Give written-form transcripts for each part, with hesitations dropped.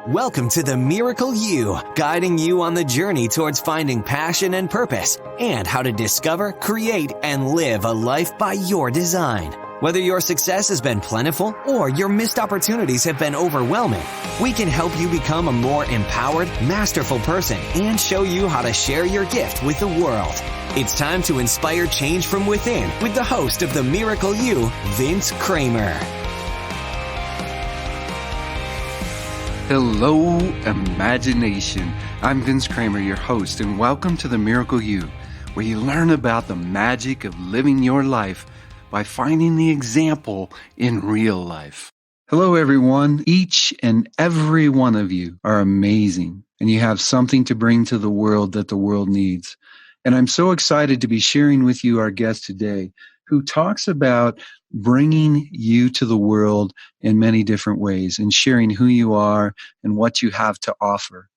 Welcome to the Miracle You, guiding you on the journey towards finding passion and purpose and how to discover, create, and live a life by your design. Whether your success has been plentiful or your missed opportunities have been overwhelming, we can help you become a more empowered, masterful person and show you how to share your gift with the world. It's time to inspire change from within with the host of the Miracle You, Vince Kramer. Hello, imagination. I'm Vince Kramer, your host, and welcome to the Miracle You, where you learn about the magic of living your life by finding the example in real life. Hello, everyone. Each and every one of you are amazing, and you have something to bring to the world that the world needs. And I'm so excited to be sharing with you our guest today, who talks about bringing you to the world in many different ways and sharing who you are and what you have to offer.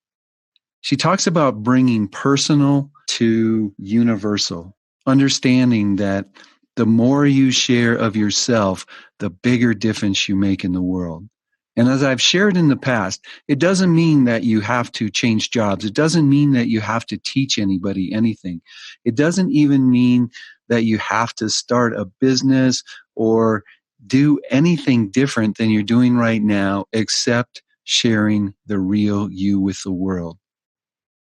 She talks about bringing personal to universal, understanding that the more you share of yourself, the bigger difference you make in the world. And as I've shared in the past, it doesn't mean that you have to change jobs. It doesn't mean that you have to teach anybody anything. It doesn't even mean that you have to start a business or do anything different than you're doing right now, except sharing the real you with the world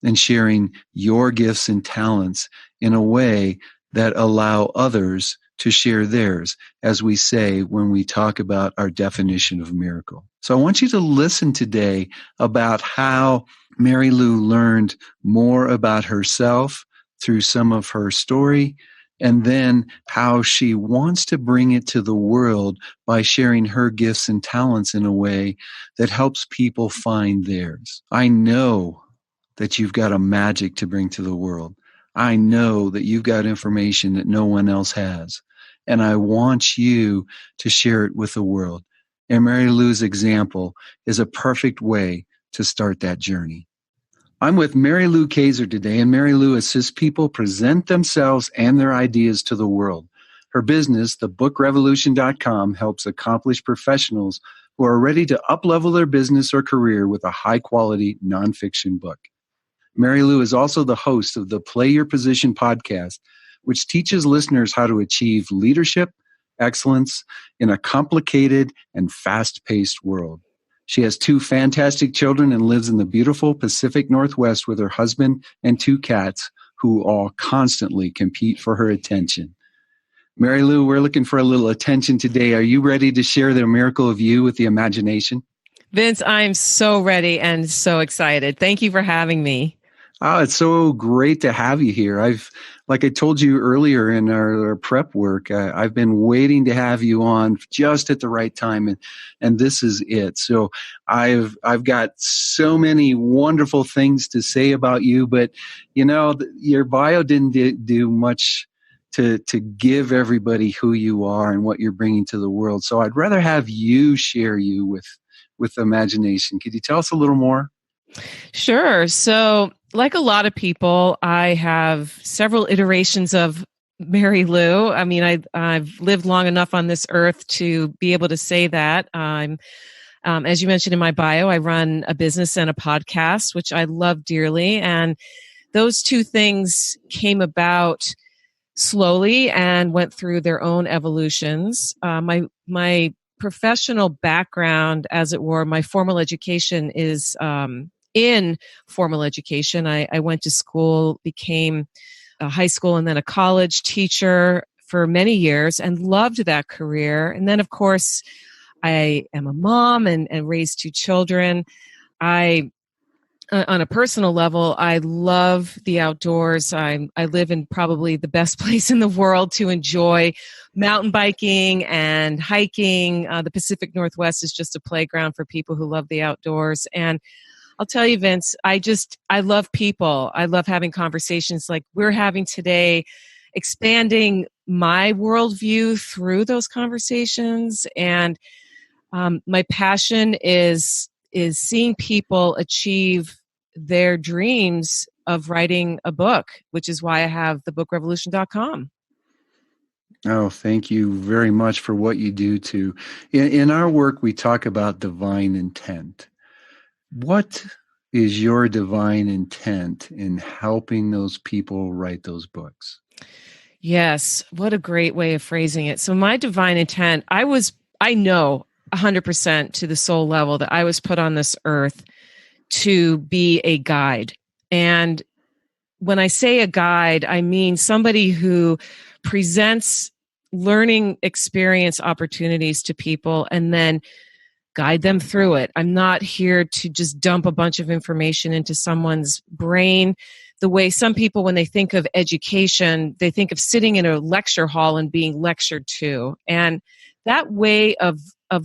and sharing your gifts and talents in a way that allow others to share theirs, as we say when we talk about our definition of miracle. So I want you to listen today about how Mary Lou learned more about herself through some of her story, and then how she wants to bring it to the world by sharing her gifts and talents in a way that helps people find theirs. I know that you've got a magic to bring to the world. I know that you've got information that no one else has, and I want you to share it with the world. And Mary Lou's example is a perfect way to start that journey. I'm with Mary Lou Kayser today, and Mary Lou assists people present themselves and their ideas to the world. Her business, thebookrevolution.com, helps accomplished professionals who are ready to uplevel their business or career with a high-quality nonfiction book. Mary Lou is also the host of the Play Your Position podcast, which teaches listeners how to achieve leadership, excellence in a complicated and fast-paced world. She has 2 fantastic children and lives in the beautiful Pacific Northwest with her husband and 2 cats who all constantly compete for her attention. Mary Lou, we're looking for a little attention today. Are you ready to share the miracle of you with the imagination? Vince, I'm so ready and so excited. Thank you for having me. Oh, it's so great to have you here. Like I told you earlier in our prep work, I've been waiting to have you on just at the right time, and this is it. So I've got so many wonderful things to say about you, but you know, your bio didn't do much to give everybody who you are and what you're bringing to the world. So I'd rather have you share you with imagination. Could you tell us a little more? Sure. So, like a lot of people, I have several iterations of Mary Lou. I mean, I've lived long enough on this earth to be able to say that. As you mentioned in my bio, I run a business and a podcast, which I love dearly. And those 2 things came about slowly and went through their own evolutions. My professional background, as it were, my formal education is in formal education. I went to school, became a high school and then a college teacher for many years and loved that career. And then, of course, I am a mom and raised 2 children. On a personal level, I love the outdoors. I live in probably the best place in the world to enjoy mountain biking and hiking. The Pacific Northwest is just a playground for people who love the outdoors. And I'll tell you, Vince, I love people. I love having conversations like we're having today, expanding my worldview through those conversations. And my passion is seeing people achieve their dreams of writing a book, which is why I have thebookrevolution.com. Oh, thank you very much for what you do too. In our work, we talk about divine intent. What is your divine intent in helping those people write those books? Yes, what a great way of phrasing it. So my divine intent, I know 100% to the soul level that I was put on this earth to be a guide. And when I say a guide, I mean somebody who presents learning experience opportunities to people and then guide them through it. I'm not here to just dump a bunch of information into someone's brain. The way some people, when they think of education, they think of sitting in a lecture hall and being lectured to. And that way of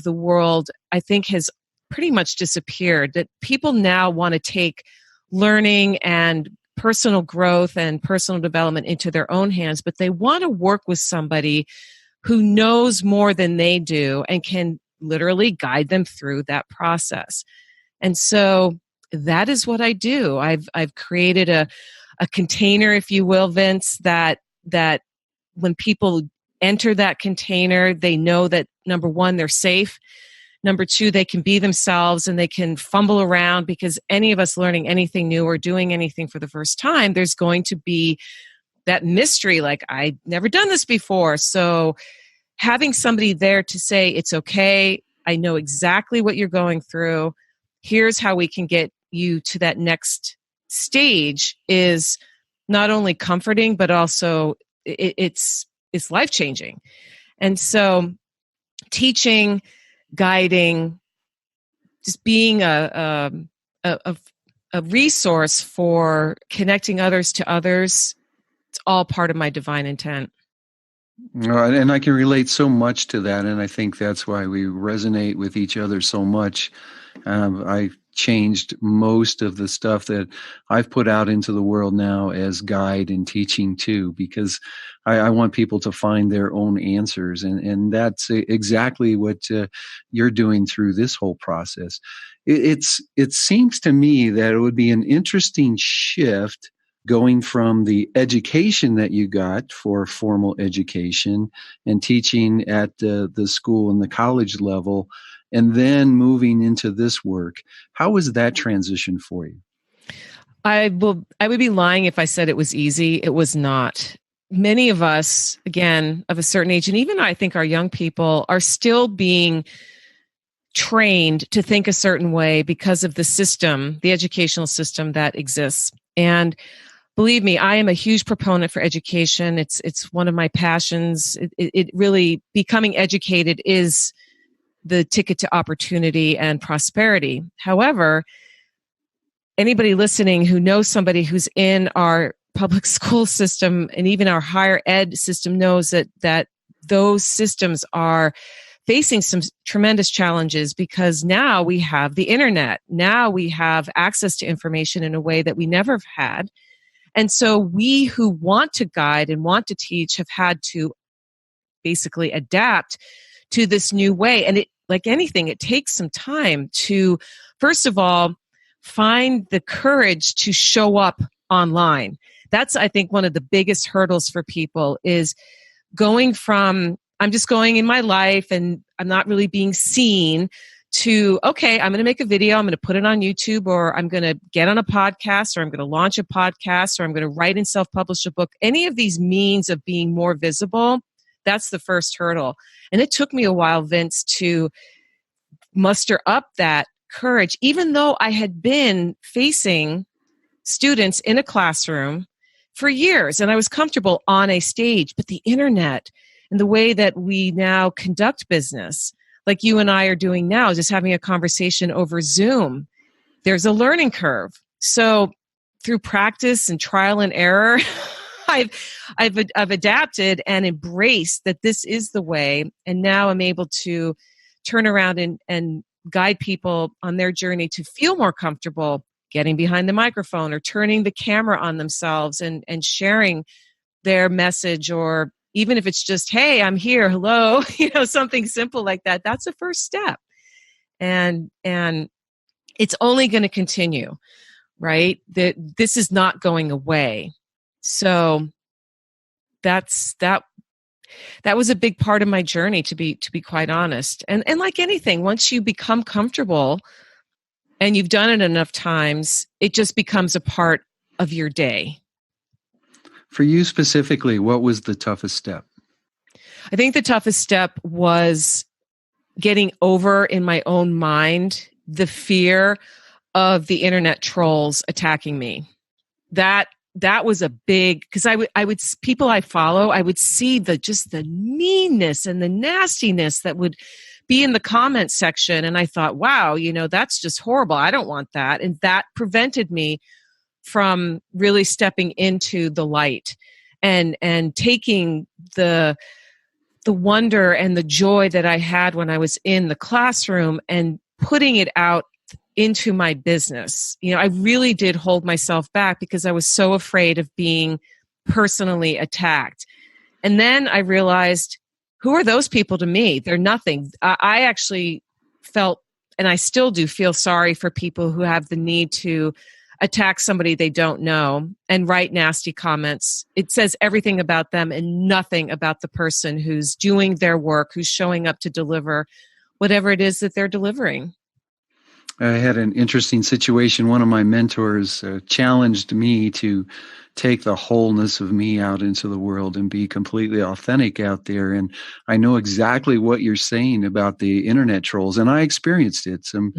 the world, I think, has pretty much disappeared. That people now want to take learning and personal growth and personal development into their own hands, but they want to work with somebody who knows more than they do and can literally guide them through that process. And so that is what I do. I've created a container, if you will, Vince, that when people enter that container, they know that number one, they're safe. Number two, they can be themselves and they can fumble around, because any of us learning anything new or doing anything for the first time, there's going to be that mystery, like, I've never done this before. So having somebody there to say, it's okay, I know exactly what you're going through, here's how we can get you to that next stage, is not only comforting, but also it's life-changing. And so teaching, guiding, just being a resource for connecting others to others, it's all part of my divine intent. And I can relate so much to that, and I think that's why we resonate with each other so much. I changed most of the stuff that I've put out into the world now as guide and teaching too, because I want people to find their own answers, and that's exactly what you're doing through this whole process. It seems to me that it would be an interesting shift going from the education that you got for formal education and teaching at the school and the college level, and then moving into this work. How was that transition for you? I would be lying if I said it was easy. It was not. Many of us, again, of a certain age, and even I think our young people, are still being trained to think a certain way because of the system, the educational system that exists. And believe me, I am a huge proponent for education. It's one of my passions. It really, becoming educated is the ticket to opportunity and prosperity. However, anybody listening who knows somebody who's in our public school system and even our higher ed system knows that those systems are facing some tremendous challenges, because now we have the internet. Now we have access to information in a way that we never have had. And so we who want to guide and want to teach have had to basically adapt to this new way. And it, like anything, it takes some time to, first of all, find the courage to show up online. That's, I think, one of the biggest hurdles for people, is going from, I'm just going in my life and I'm not really being seen, to, okay, I'm going to make a video, I'm going to put it on YouTube, or I'm going to get on a podcast, or I'm going to launch a podcast, or I'm going to write and self-publish a book. Any of these means of being more visible, that's the first hurdle. And it took me a while, Vince, to muster up that courage, even though I had been facing students in a classroom for years and I was comfortable on a stage. But the internet and the way that we now conduct business, like you and I are doing now, just having a conversation over Zoom, there's a learning curve. So through practice and trial and error, I've adapted and embraced that this is the way. And now I'm able to turn around and guide people on their journey to feel more comfortable getting behind the microphone or turning the camera on themselves and sharing their message, or even if it's just, hey, I'm here, hello, something simple like that. That's a first step. And it's only going to continue, right? This is not going away. So that was a big part of my journey, to be quite honest. And like anything, once you become comfortable, and you've done it enough times, it just becomes a part of your day. For you specifically, what was the toughest step? I think the toughest step was getting over in my own mind the fear of the internet trolls attacking me. That was a big, because I would people I follow, I would see just the meanness and the nastiness that would be in the comment section, and I thought, wow, that's just horrible. I don't want that, and that prevented me from really stepping into the light and taking the wonder and the joy that I had when I was in the classroom and putting it out into my business. I really did hold myself back because I was so afraid of being personally attacked. And then I realized, who are those people to me? They're nothing. I actually felt, and I still do feel sorry for people who have the need to attack somebody they don't know and write nasty comments. It says everything about them and nothing about the person who's doing their work, who's showing up to deliver whatever it is that they're delivering. I had an interesting situation. One of my mentors challenged me to take the wholeness of me out into the world and be completely authentic out there. And I know exactly what you're saying about the internet trolls, and I experienced it. Some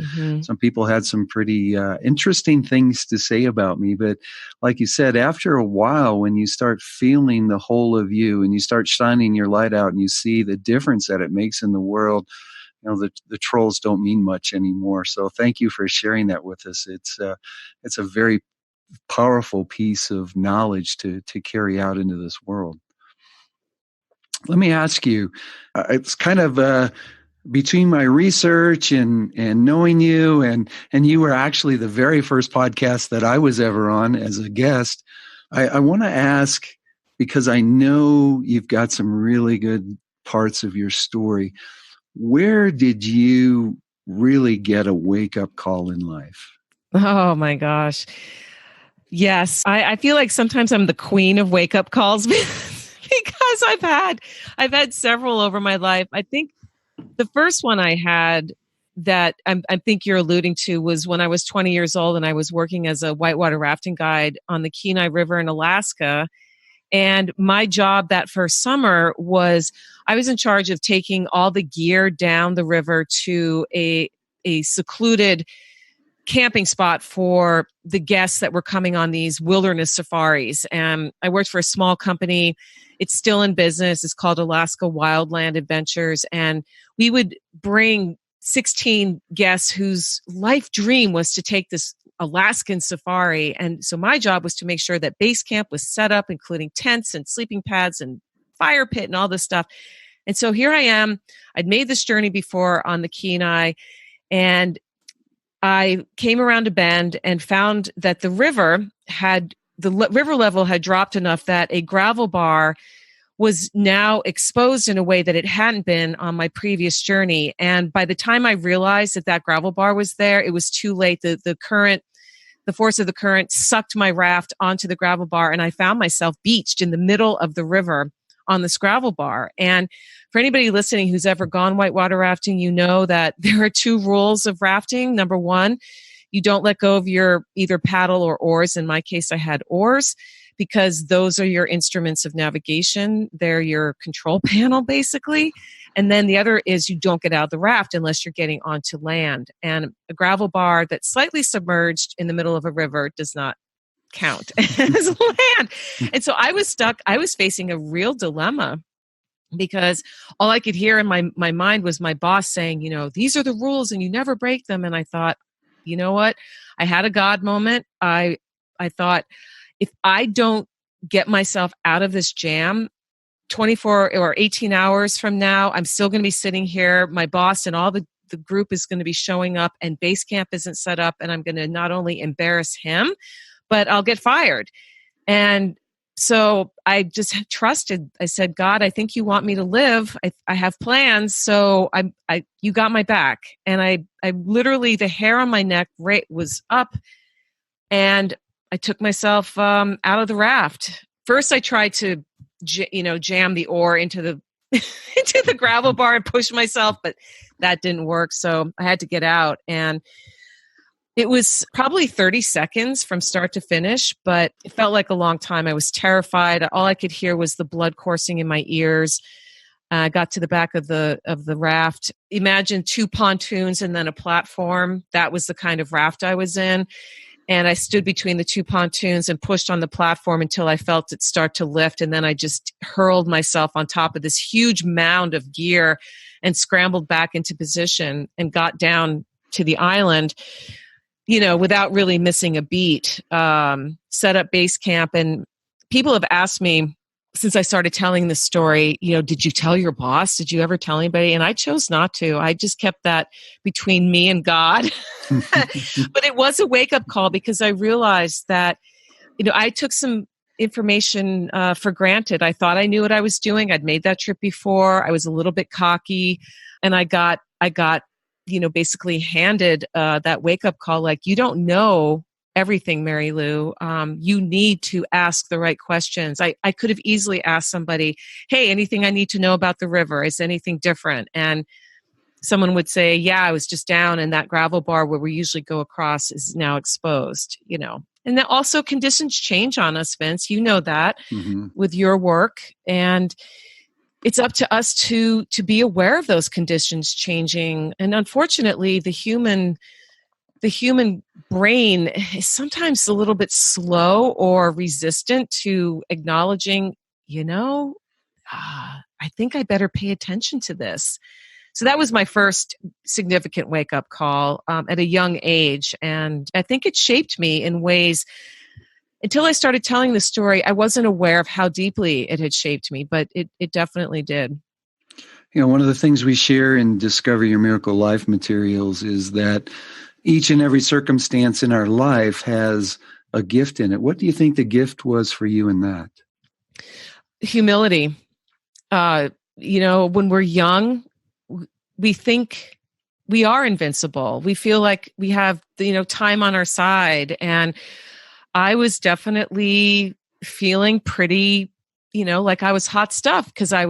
people had some pretty interesting things to say about me. But like you said, after a while, when you start feeling the whole of you and you start shining your light out and you see the difference that it makes in the world, the trolls don't mean much anymore. So thank you for sharing that with us. It's a very powerful piece of knowledge to carry out into this world. Let me ask you, it's kind of between my research and knowing you, and you were actually the very first podcast that I was ever on as a guest. I want to ask, because I know you've got some really good parts of your story. Where did you really get a wake-up call in life? Oh my gosh. Yes. I feel like sometimes I'm the queen of wake-up calls because I've had several over my life. I think the first one I had that I think you're alluding to was when I was 20 years old and I was working as a whitewater rafting guide on the Kenai River in Alaska. And my job that first summer was I was in charge of taking all the gear down the river to a secluded camping spot for the guests that were coming on these wilderness safaris. And I worked for a small company. It's still in business. It's called Alaska Wildland Adventures. And we would bring 16 guests whose life dream was to take this Alaskan safari. And so my job was to make sure that base camp was set up, including tents and sleeping pads and fire pit and all this stuff. And so here I am. I'd made this journey before on the Kenai, and I came around a bend and found that the river level had dropped enough that a gravel bar was now exposed in a way that it hadn't been on my previous journey. And by the time I realized that gravel bar was there, it was too late. The force of the current sucked my raft onto the gravel bar, and I found myself beached in the middle of the river on this gravel bar. And for anybody listening who's ever gone whitewater rafting, you know that there are two rules of rafting. Number one, you don't let go of your either paddle or oars. In my case, I had oars, because those are your instruments of navigation. They're your control panel, basically. And then the other is you don't get out of the raft unless you're getting onto land. And a gravel bar that's slightly submerged in the middle of a river does not count as land. And so I was stuck. I was facing a real dilemma, because all I could hear in my mind was my boss saying, these are the rules and you never break them. And I thought, you know what? I had a God moment. I thought, if I don't get myself out of this jam 24 or 18 hours from now, I'm still going to be sitting here. My boss and all the group is going to be showing up, and base camp isn't set up, and I'm going to not only embarrass him, but I'll get fired. And so I just trusted. I said, God, I think you want me to live. I have plans. So you got my back. And I literally, the hair on my neck was up, and I took myself out of the raft. First, I tried to, jam the oar into the into the gravel bar and push myself, but that didn't work. So I had to get out. And It was probably 30 seconds from start to finish, but it felt like a long time. I was terrified. All I could hear was the blood coursing in my ears. I got to the back of the raft. Imagine 2 pontoons and then a platform. That was the kind of raft I was in. And I stood between the 2 pontoons and pushed on the platform until I felt it start to lift. And then I just hurled myself on top of this huge mound of gear and scrambled back into position and got down to the island, without really missing a beat. Set up base camp. And people have asked me, since I started telling this story, did you tell your boss? Did you ever tell anybody? And I chose not to. I just kept that between me and God. But it was a wake-up call because I realized that, I took some information for granted. I thought I knew what I was doing. I'd made that trip before. I was a little bit cocky, and I got basically handed that wake-up call, like, you don't know everything, Mary Lou. You need to ask the right questions. I could have easily asked somebody, hey, anything I need to know about the river? Is anything different? And someone would say, yeah, I was just down, and that gravel bar where we usually go across is now exposed, And then also conditions change on us, Vince. You know that with your work. And it's up to us to be aware of those conditions changing. And unfortunately, the human brain is sometimes a little bit slow or resistant to acknowledging, I think I better pay attention to this. So that was my first significant wake-up call at a young age. And I think it shaped me in ways. Until I started telling the story, I wasn't aware of how deeply it had shaped me, but it definitely did. One of the things we share in Discover Your Miracle Life materials is that each and every circumstance in our life has a gift in it. What do you think the gift was for you in that? Humility. When we're young, we think we are invincible. We feel like we have, time on our side. And I was definitely feeling pretty, like I was hot stuff because I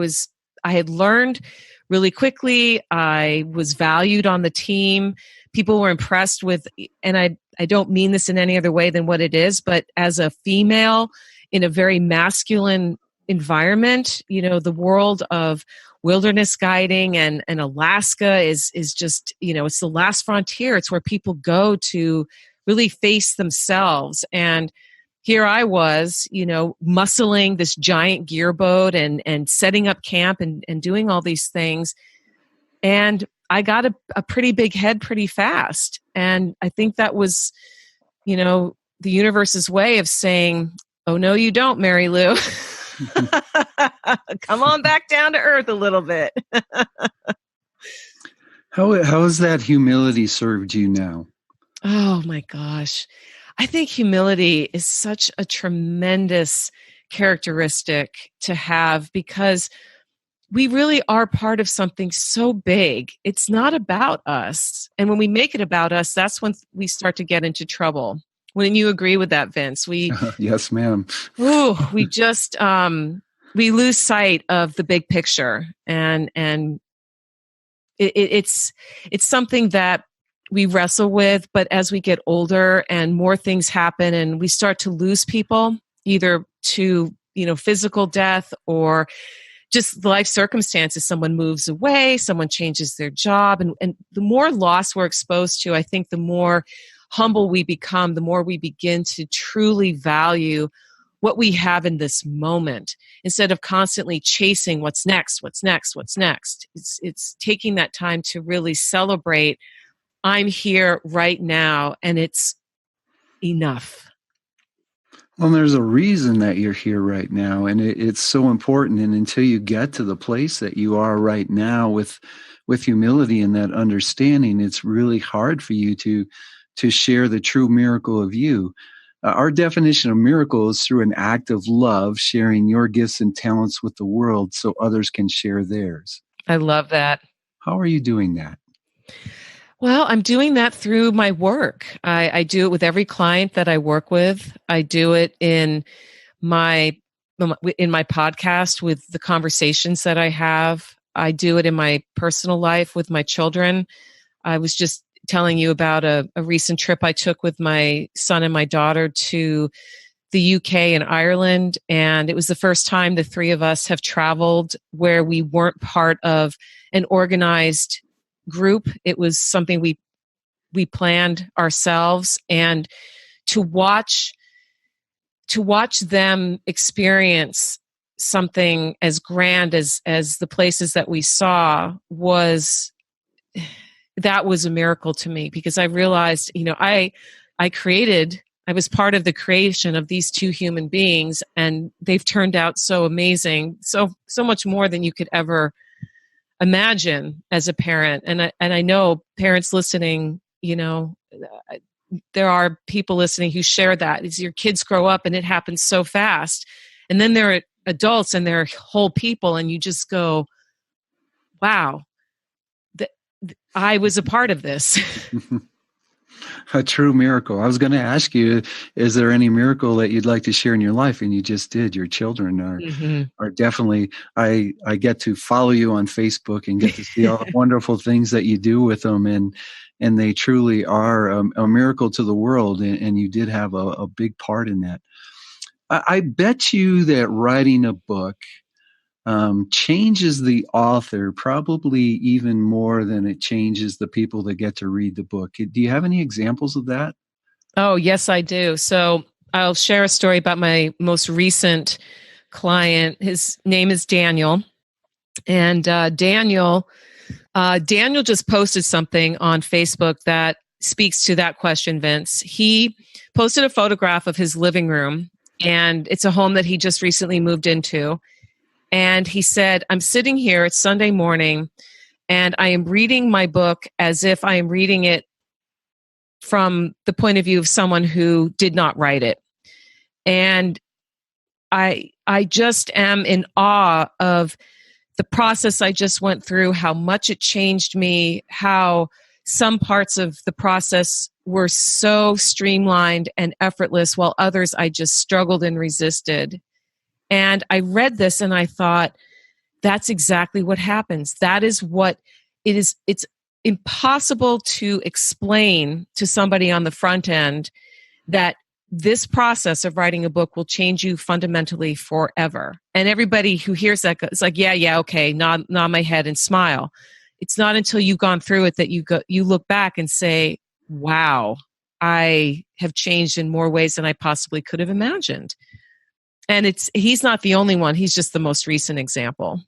had learned really quickly. I was valued on the team. People were impressed with, and I don't mean this in any other way than what it is, but as a female in a very masculine environment, the world of wilderness guiding and Alaska is just, it's the last frontier. It's where people go to really face themselves. And here I was, muscling this giant gear boat and setting up camp and doing all these things. And I got a pretty big head pretty fast. And I think that was, the universe's way of saying, oh, no, you don't, Mary Lou. Come on back down to earth a little bit. How has that humility served you now? Oh, my gosh. I think humility is such a tremendous characteristic to have because we really are part of something so big. It's not about us. And when we make it about us, that's when we start to get into trouble. Wouldn't you agree with that, Vince? Yes, ma'am. We just, we lose sight of the big picture. And it's something that we wrestle with, but as we get older and more things happen and we start to lose people, either to, physical death or just life circumstances, someone moves away, someone changes their job. And the more loss we're exposed to, I think the more humble we become, the more we begin to truly value what we have in this moment instead of constantly chasing what's next. It's taking that time to really celebrate, I'm here right now and it's enough. Well, there's a reason that you're here right now, and it's so important. And until you get to the place that you are right now with humility and that understanding, it's really hard for you to share the true miracle of you. Our definition of miracle is through an act of love, sharing your gifts and talents with the world so others can share theirs. I love that. How are you doing that? Well, I'm doing that through my work. I do it with every client that I work with. I do it in my podcast with the conversations that I have. I do it in my personal life with my children. I was just telling you about a recent trip I took with my son and my daughter to the UK and Ireland. And it was the first time the three of us have traveled where we weren't part of an organized group. It was something we planned ourselves. And to watch them experience something as grand as the places that we saw was a miracle to me, because I realized, I was part of the creation of these two human beings, and they've turned out so amazing, so much more than you could ever imagine as a parent. And I know parents listening, there are people listening who share that. As your kids grow up and it happens so fast, and then they're adults and they're whole people, and you just go, wow, I was a part of this. A true miracle. I was going to ask you, is there any miracle that you'd like to share in your life? And you just did. Your children are definitely, I get to follow you on Facebook and get to see all the wonderful things that you do with them. And they truly are a miracle to the world. And you did have a big part in that. I bet you that writing a book changes the author probably even more than it changes the people that get to read the book. Do you have any examples of that? Oh, yes, I do. So I'll share a story about my most recent client. His name is Daniel. And Daniel just posted something on Facebook that speaks to that question, Vince. He posted a photograph of his living room, and it's a home that he just recently moved into. And he said, I'm sitting here, it's Sunday morning, and I am reading my book as if I am reading it from the point of view of someone who did not write it. And I just am in awe of the process I just went through, how much it changed me, how some parts of the process were so streamlined and effortless, while others I just struggled and resisted. And I read this and I thought, that's exactly what happens. That is what it is. It's impossible to explain to somebody on the front end that this process of writing a book will change you fundamentally forever. And everybody who hears that is like, yeah, okay, nod my head and smile. It's not until you've gone through it that you look back and say, wow, I have changed in more ways than I possibly could have imagined. And he's not the only one. He's just the most recent example.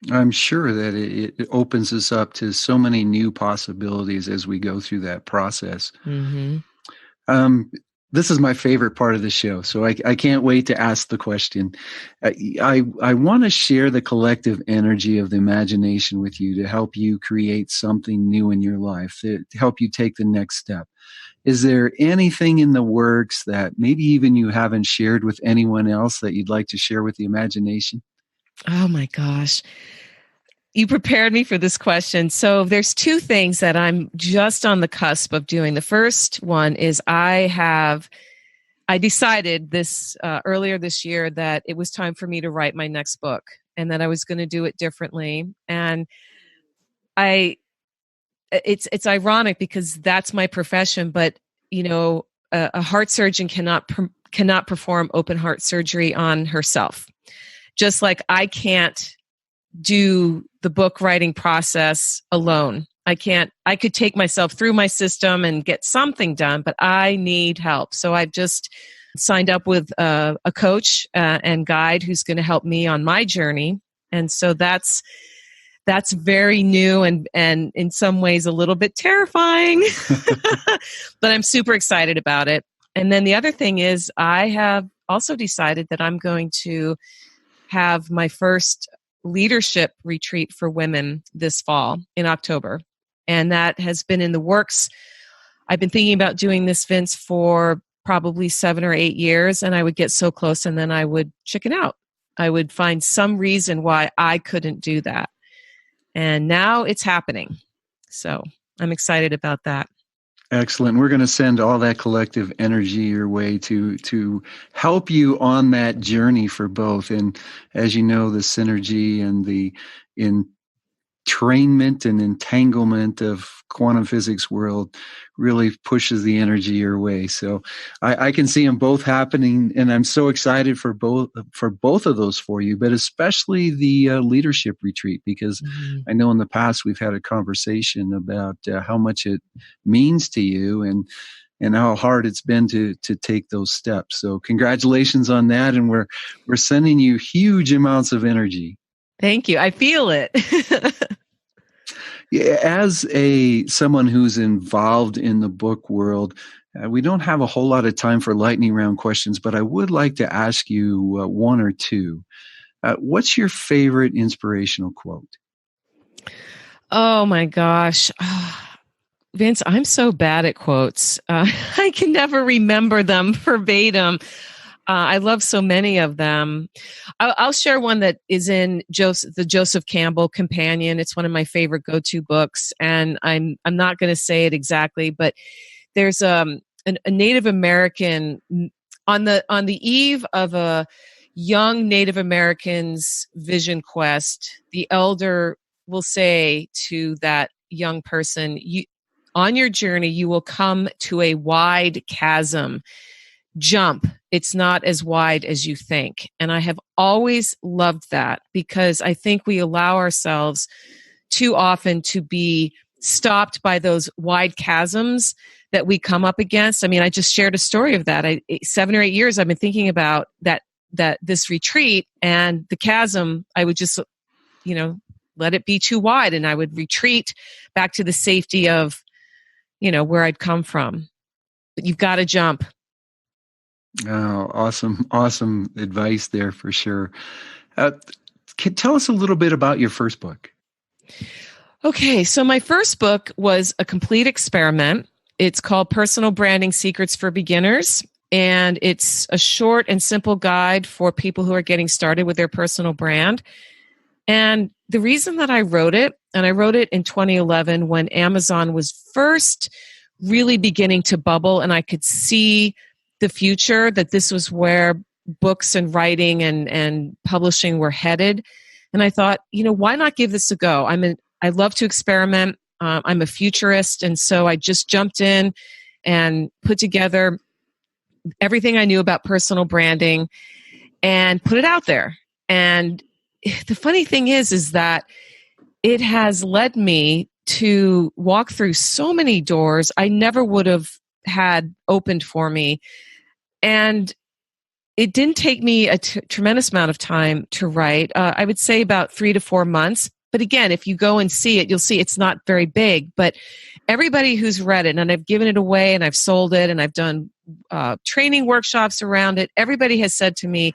I'm sure that it opens us up to so many new possibilities as we go through that process. Mm-hmm. This is my favorite part of the show, so I can't wait to ask the question. I want to share the collective energy of the imagination with you to help you create something new in your life, to help you take the next step. Is there anything in the works that maybe even you haven't shared with anyone else that you'd like to share with the imagination? Oh my gosh. You prepared me for this question. So there's two things that I'm just on the cusp of doing. The first one is I decided this earlier this year that it was time for me to write my next book, and that I was going to do it differently. And it's ironic because that's my profession, but a heart surgeon cannot perform open heart surgery on herself. Just like I can't do the book writing process alone. I could take myself through my system and get something done, but I need help. So I've just signed up with a coach and guide who's going to help me on my journey. And so that's very new and in some ways a little bit terrifying, but I'm super excited about it. And then the other thing is I have also decided that I'm going to have my first leadership retreat for women this fall in October. And that has been in the works. I've been thinking about doing this, Vince, for probably 7 or 8 years, and I would get so close and then I would chicken out. I would find some reason why I couldn't do that. And now it's happening. So I'm excited about that. Excellent. We're going to send all that collective energy your way to help you on that journey for both. And as you know, the synergy and in trainment and entanglement of quantum physics world really pushes the energy your way. So I can see them both happening, and I'm so excited for both of those for you, but especially the leadership retreat, because I know in the past we've had a conversation about how much it means to you and how hard it's been to take those steps. So congratulations on that, and we're sending you huge amounts of energy. Thank you. I feel it. As someone who's involved in the book world, we don't have a whole lot of time for lightning round questions, but I would like to ask you one or two. What's your favorite inspirational quote? Oh my gosh. Vince, I'm so bad at quotes. I can never remember them verbatim. I love so many of them. I'll share one that is in the Joseph Campbell Companion. It's one of my favorite go-to books, and I'm not going to say it exactly, but there's a Native American on the eve of a young Native American's vision quest. The elder will say to that young person, on your journey, you will come to a wide chasm. Jump. It's not as wide as you think. And I have always loved that, because I think we allow ourselves too often to be stopped by those wide chasms that we come up against. I mean, I just shared a story of that. 7 or 8 years I've been thinking about that this retreat, and the chasm, I would just, let it be too wide, and I would retreat back to the safety of, where I'd come from. But you've got to jump. Oh, awesome advice there for sure. Tell us a little bit about your first book. Okay, so my first book was a complete experiment. It's called Personal Branding Secrets for Beginners, and it's a short and simple guide for people who are getting started with their personal brand. And the reason that I wrote it, and I wrote it in 2011 when Amazon was first really beginning to bubble, and I could see the future, that this was where books and writing and publishing were headed. And I thought, why not give this a go? I love to experiment. I'm a futurist. And so I just jumped in and put together everything I knew about personal branding and put it out there. And the funny thing is that it has led me to walk through so many doors I never would have had opened for me. And it didn't take me a tremendous amount of time to write. I would say about 3 to 4 months. But again, if you go and see it, you'll see it's not very big. But everybody who's read it, and I've given it away and I've sold it and I've done training workshops around it, everybody has said to me,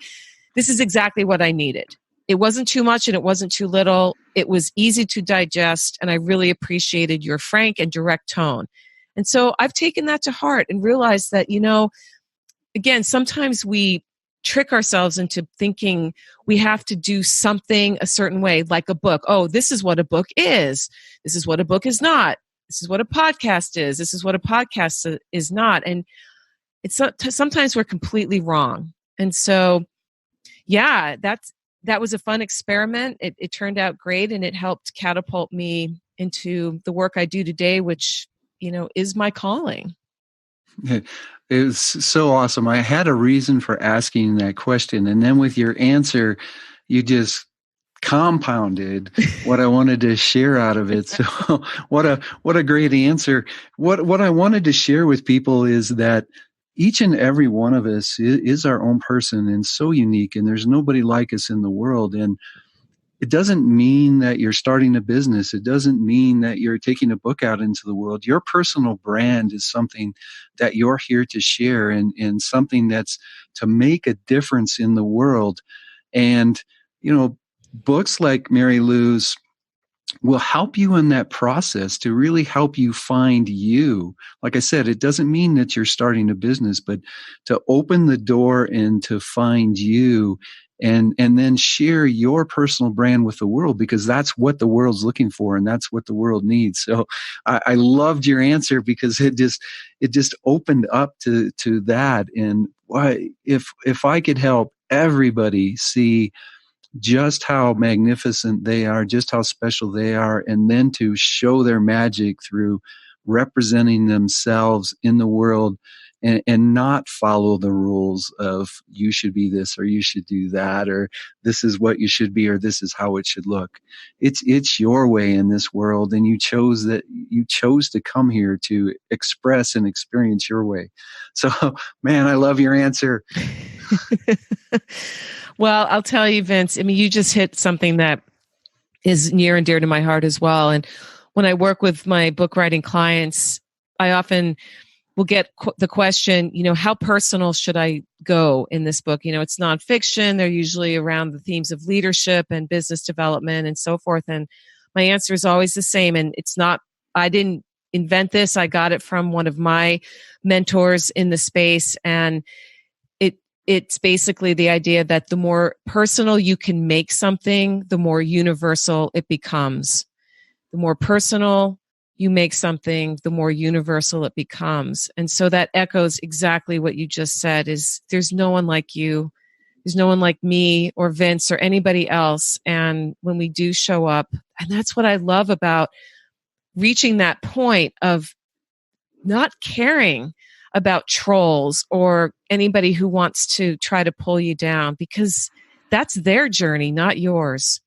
this is exactly what I needed. It wasn't too much and it wasn't too little. It was easy to digest, and I really appreciated your frank and direct tone. And so I've taken that to heart and realized that, again, sometimes we trick ourselves into thinking we have to do something a certain way, like a book. Oh, this is what a book is. This is what a book is not. This is what a podcast is. This is what a podcast is not. And it's sometimes we're completely wrong. And so, yeah, that was a fun experiment. It turned out great, and it helped catapult me into the work I do today, which, is my calling. It was so awesome. I had a reason for asking that question. And then with your answer, you just compounded what I wanted to share out of it. So what a great answer. What I wanted to share with people is that each and every one of us is our own person and so unique, and there's nobody like us in the world. And it doesn't mean that you're starting a business. It doesn't mean that you're taking a book out into the world. Your personal brand is something that you're here to share, and something that's to make a difference in the world. And, books like Mary Lou's will help you in that process to really help you find you. Like I said, it doesn't mean that you're starting a business, but to open the door and to find you, and then share your personal brand with the world, because that's what the world's looking for and that's what the world needs. So I loved your answer, because it just opened up to that. And if I could help everybody see just how magnificent they are, just how special they are, and then to show their magic through representing themselves in the world and not follow the rules of you should be this or you should do that or this is what you should be or this is how it should look. It's your way in this world, and you chose to come here to express and experience your way. So, man, I love your answer. Well, I'll tell you, Vince, I mean, you just hit something that is near and dear to my heart as well. And when I work with my book writing clients, I often will get the question, how personal should I go in this book? It's nonfiction. They're usually around the themes of leadership and business development and so forth. And my answer is always the same. And I didn't invent this. I got it from one of my mentors in the space. And it's basically the idea that the more personal you can make something, the more universal it becomes. The more personal you make something, the more universal it becomes. And so that echoes exactly what you just said, is there's no one like you. There's no one like me or Vince or anybody else. And when we do show up, and that's what I love about reaching that point of not caring about trolls or anybody who wants to try to pull you down, because that's their journey, not yours.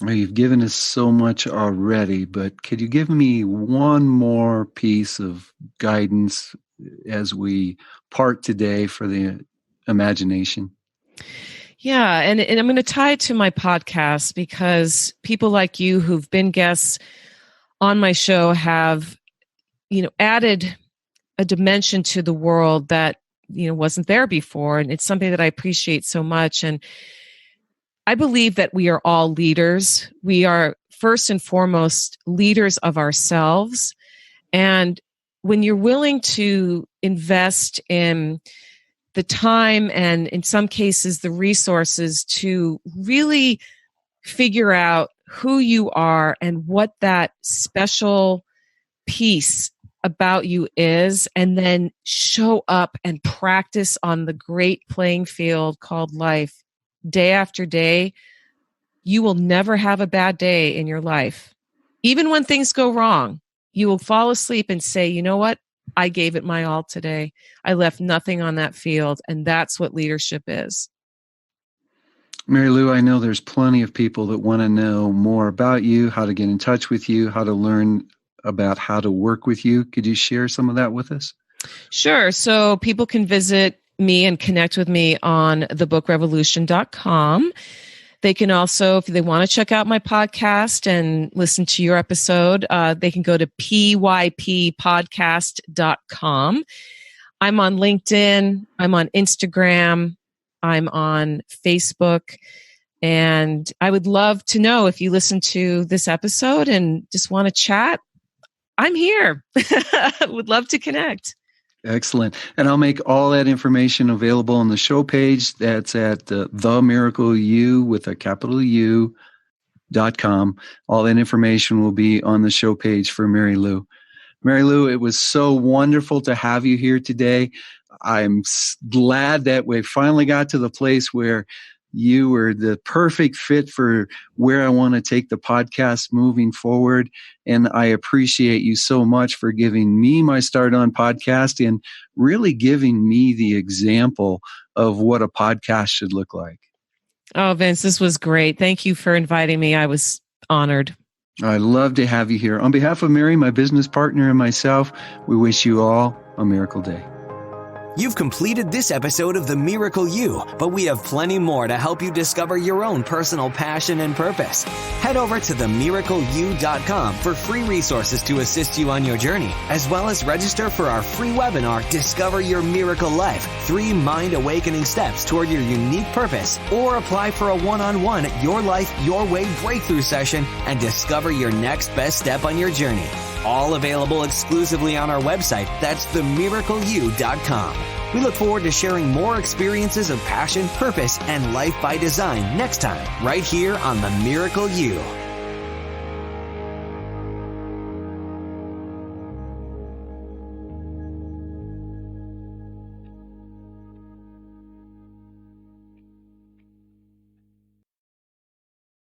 Well, you've given us so much already, but could you give me one more piece of guidance as we part today for the imagination? Yeah, and I'm going to tie it to my podcast, because people like you who've been guests on my show have, added a dimension to the world that, wasn't there before. And it's something that I appreciate so much. And I believe that we are all leaders. We are first and foremost leaders of ourselves. And when you're willing to invest in the time and in some cases the resources to really figure out who you are and what that special piece about you is, and then show up and practice on the great playing field called life day after day, you will never have a bad day in your life. Even when things go wrong, you will fall asleep and say, you know what? I gave it my all today. I left nothing on that field. And that's what leadership is. Mary Lou, I know there's plenty of people that want to know more about you, how to get in touch with you, how to learn about how to work with you. Could you share some of that with us? Sure. So people can visit me and connect with me on thebookrevolution.com. They can also, if they want to check out my podcast and listen to your episode, they can go to pyppodcast.com. I'm on LinkedIn. I'm on Instagram. I'm on Facebook. And I would love to know if you listen to this episode and just want to chat. I'm here. Would love to connect. Excellent. And I'll make all that information available on the show page. That's at The Miracle You with a capital U.com. All that information will be on the show page for Mary Lou. Mary Lou, it was so wonderful to have you here today. I'm glad that we finally got to the place where you were the perfect fit for where I want to take the podcast moving forward. And I appreciate you so much for giving me my start on podcast and really giving me the example of what a podcast should look like. Oh, Vince, this was great. Thank you for inviting me. I was honored. I'd love to have you here. On behalf of Mary, my business partner, and myself, we wish you all a miracle day. You've completed this episode of The Miracle You, but we have plenty more to help you discover your own personal passion and purpose. Head over to themiracleu.com for free resources to assist you on your journey, as well as register for our free webinar, Discover Your Miracle Life, 3 mind-awakening steps toward your unique purpose, or apply for a one-on-one Your Life, Your Way breakthrough session and discover your next best step on your journey. All available exclusively on our website. That's themiracleu.com. We look forward to sharing more experiences of passion, purpose, and life by design next time, right here on The Miracle You.